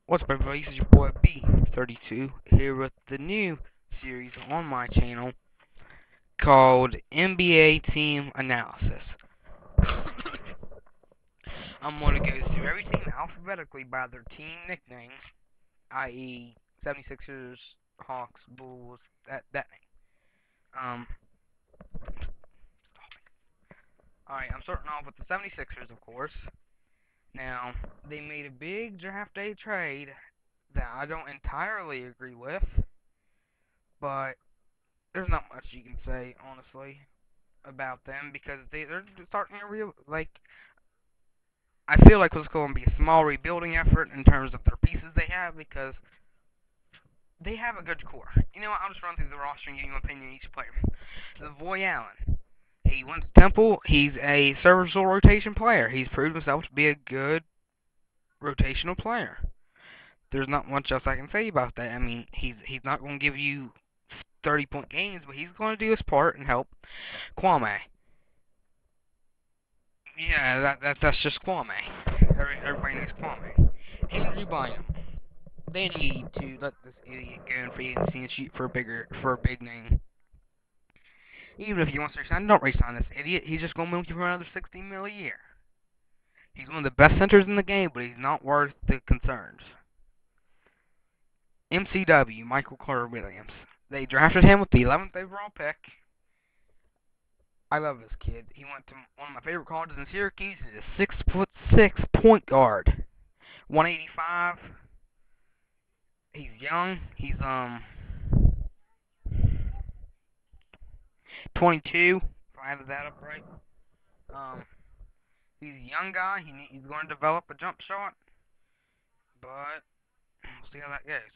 What's up, everybody? This is your boy B32 here with the new series on my channel called NBA Team Analysis. I'm going to go through every team alphabetically by their team nicknames, i.e., 76ers, Hawks, Bulls, that name. Alright, I'm starting off with the 76ers, of course. Now, they made a big draft day trade that I don't entirely agree with, but there's not much you can say, honestly, about them because they're starting a real, like, I feel like it's going to be a small rebuilding effort in terms of their pieces they have because they have a good core. You know what? I'll just run through the roster and give you my opinion on each player. Lavoy Allen. He went to Temple. He's a serviceable rotation player. He's proved himself to be a good rotational player. There's not much else I can say about that. I mean, he's not going to give you 30-point games, but he's going to do his part and help Kwame. Yeah, that's just Kwame. Everybody knows Kwame. Andrew Bynum. They need to let this idiot go in free agency and shoot for a big name. Even if he wants to resign, don't resign this idiot. He's just going to milk you for another 60 mil a year. He's one of the best centers in the game, but he's not worth the concerns. MCW, Michael Carter Williams. They drafted him with the 11th overall pick. I love this kid. He went to one of my favorite colleges in Syracuse. He's a 6'6" point guard. 185. He's young. He's 22. If I added that up right. Um, he's a young guy. He's going to develop a jump shot, but we'll see how that goes.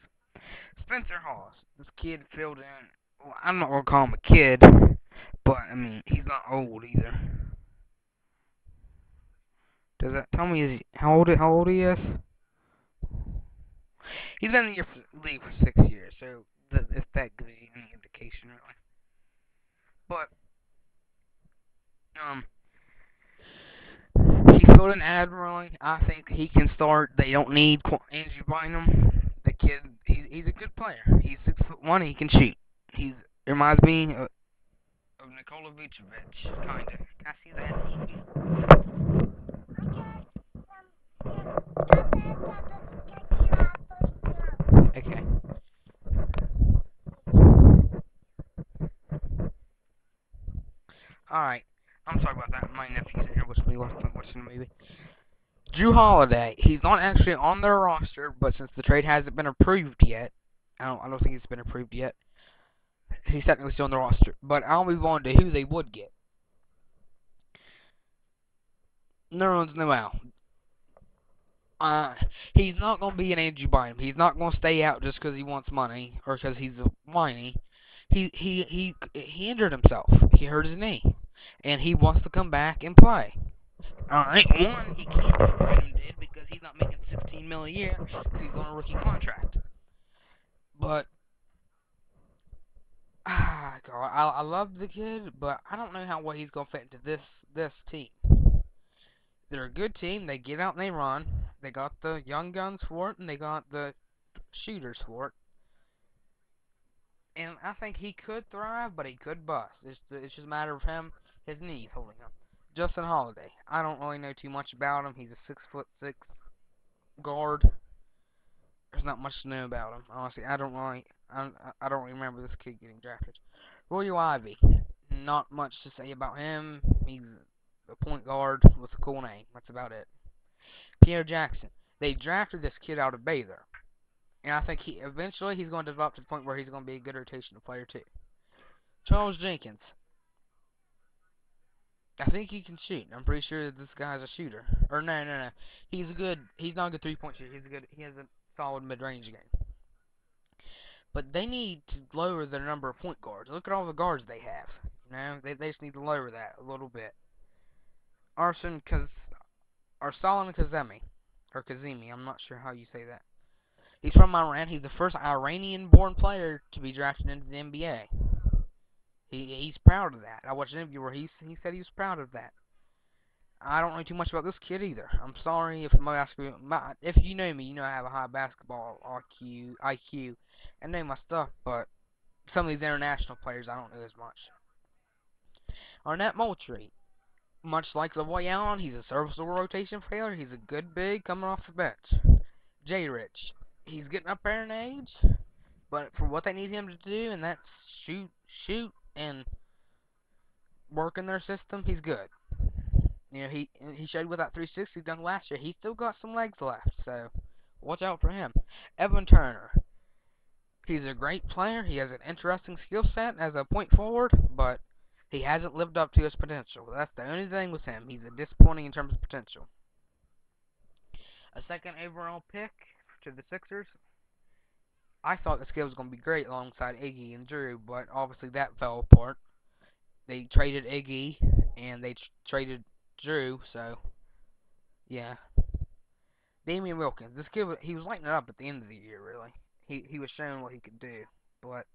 Spencer Hawes. This kid filled in. Well, I'm not gonna call him a kid, but I mean he's not old either. Does that tell me how old he is? He's been in the league for 6 years, so if that gives you any indication, really. But he filled in admirably. I think he can start. They don't need Andrew Bynum. The kid, he's a good player. He's 6'1". He can shoot. He reminds me of Nikola Vucevic, kinda. Can I see that? Okay. Alright. I'm sorry about that. My nephew's in here watching the movie. Jrue Holiday. He's not actually on their roster, but since the trade hasn't been approved yet, I don't think it's been approved yet. He's technically still on the roster. But I'll move on to who they would get. Nerlens Noel. He's not going to be an Andrew Bynum. He's not going to stay out just because he wants money or because he's whiny. He injured himself. He hurt his knee, and he wants to come back and play. Alright, one, he can't do what Bynum did because he's not making 16 mil a year because he's on a rookie contract. But God, I love the kid, but I don't know how well he's gonna fit into this team. They're a good team. They get out and they run. They got the young guns for it, and they got the shooters for it. And I think he could thrive, but he could bust. It's just a matter of his knees holding him. Justin Holiday. I don't really know too much about him. He's a 6'6" guard. There's not much to know about him. Honestly, I don't remember this kid getting drafted. Royal Ivy. Not much to say about him. He's a point guard with a cool name. That's about it. Pierre Jackson. They drafted this kid out of Baylor. And I think eventually he's going to develop to the point where he's going to be a good rotational player too. Charles Jenkins. I think he can shoot. I'm pretty sure that this guy's a shooter. Or no. He's not a good 3-point shooter. He has a solid mid-range game. But they need to lower their number of point guards. Look at all the guards they have. You know, they just need to lower that a little bit. Arson Kazemi, or Kazemi, I'm not sure how you say that. He's from Iran. He's the first Iranian-born player to be drafted into the NBA. He's proud of that. I watched an interview where he said he was proud of that. I don't know too much about this kid either. I'm sorry if if you know me, you know I have a high basketball IQ, and know my stuff, but some of these international players I don't know as much. Arnett Moultrie, much like Lavoy Allen, he's a serviceable rotation player. He's a good big coming off the bench. Jay Rich, he's getting up there in age, but for what they need him to do, and that's shoot, and work in their system, he's good. You know, he showed with that 360 dunk last year. He's still got some legs left, so watch out for him. Evan Turner, he's a great player. He has an interesting skill set as a point forward, but he hasn't lived up to his potential. That's the only thing with him. He's a disappointing in terms of potential. A second overall pick to the Sixers. I thought this kid was going to be great alongside Iggy and Drew, but obviously that fell apart. They traded Iggy and they traded Drew, so yeah. Damian Wilkins, this kid he was lighting it up at the end of the year. Really, he was showing what he could do, but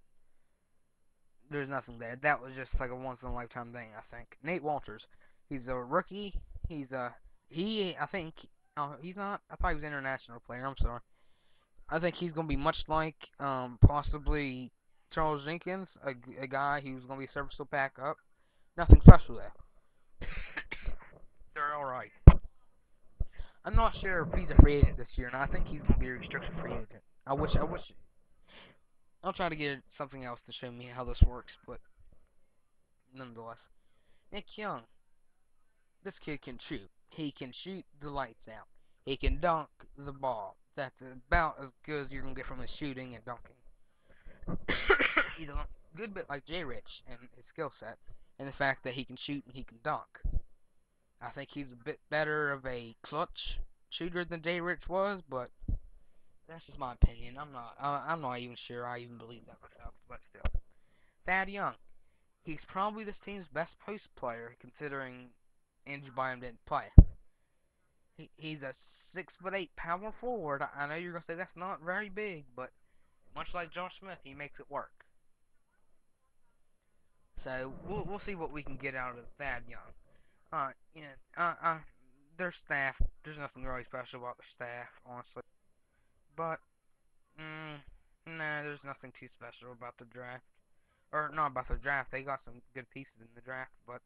there's nothing there. That was just like a once in a lifetime thing, I think. Nate Walters, he's a rookie. He's a he I think he's not. I thought he was an international player. I'm sorry. I think he's gonna be much like possibly Charles Jenkins, a guy who's gonna be a serviceable backup. Nothing special there. They're all right. I'm not sure if he's a free agent this year, and I think he's gonna be a restricted free agent. I wish. I'll try to get something else to show me how this works, but nonetheless, Nick Young, this kid can shoot. He can shoot the lights out. He can dunk the ball. That's about as good as you're gonna get from his shooting and dunking. He's a good bit like Jay Rich in his skill set, and the fact that he can shoot and he can dunk. I think he's a bit better of a clutch shooter than Jay Rich was, but that's just my opinion. I'm not even sure I even believe that myself, but still. Thad Young. He's probably this team's best post player, considering Andrew Bynum didn't play. He's a 6'8" power forward. I know you're gonna say that's not very big, but much like Josh Smith, he makes it work. So we'll see what we can get out of Thad Young. Yeah, their staff. There's nothing really special about their staff, honestly. But nah, there's nothing too special about the draft. Or not about the draft. They got some good pieces in the draft, but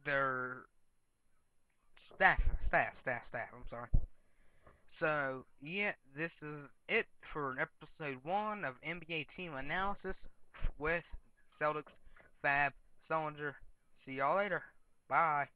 their staff. I'm sorry. So yeah, this is it for episode 1 of NBA team analysis with Celtics Fab Sullinger. See y'all later. Bye.